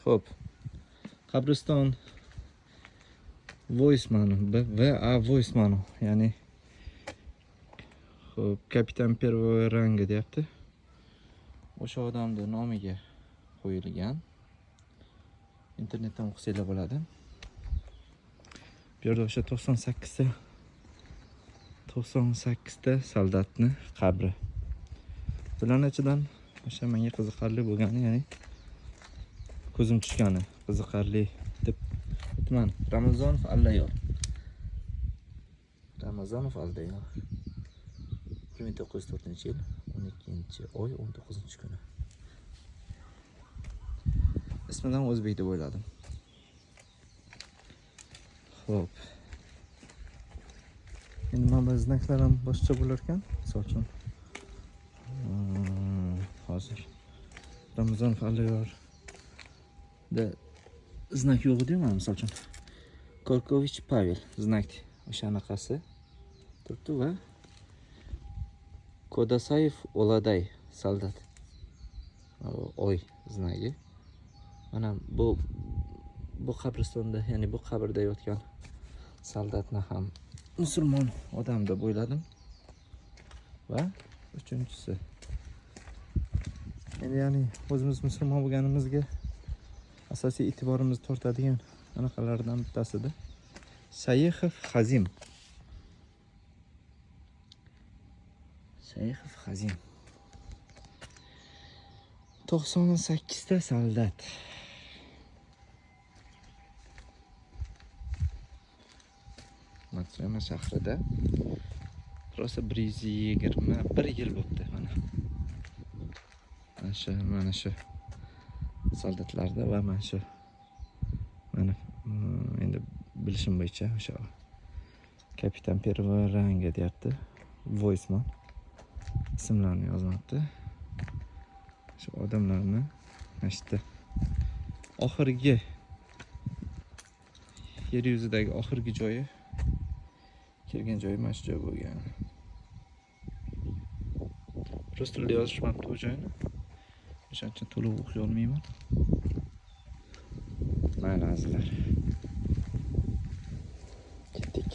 Xo'p. Qabriston Voismanu, V.A. Voismanu, ya'ni xo'p, kapitan первого ranga deyapti. O'sha odamning nomiga qo'yilgan. Internetdan o'qisanglar bo'ladi. Bu yerda o'sha 98 ta soldatni qabri. Bularning ichidan o'sha menga qiziqarli bo'lgani, ya'ni ko'zim tushgani, qiziqarli deb aytaman. Ramazonov Allayor. Ramazonov Allayor. 1904-yil 12-oy 19-kuni. Ismidan o'zbek deb o'yladim. Xo'p. Endi mana bu znaklar ham boshqa bo'lar ekan. Misol uchun hozir Ramazonov Allayor da znak yo'q edi, mana misol uchun Korkovich Pavel znak o'shanaqasi turibdi va Kodasayev Oladay soldat oy znagi. Mana bu qabristonda, ya'ni bu qabrda yotgan soldatni ham musulmon odam deb o'yladim. Va uchinchisi, ya'ni o'zimiz musulmon bo'lganimizga asosiy e'tiborimizni tortadigan anaqalardan bittasida Shayxov Xazim. Shayxov Xazim. 98 ta soldat. Moskva shahrida rosa 121 yil bo'libdi mana. Mana shu soldatlarda va mana shu endi bilishim bo'yicha o'sha kapitan первого ranga deyapti. Voisman ismlarini yozmoqda. Shu odamlarni mana oxirgi yer yuzidagi oxirgi joyi, kelgan joyi mana shu joy bo'lgan. Rus tilida yozishmabdi bu joyni. O'shaning uchun to'liq o'qiy olmayman. Mayli azizlar. Ketdik.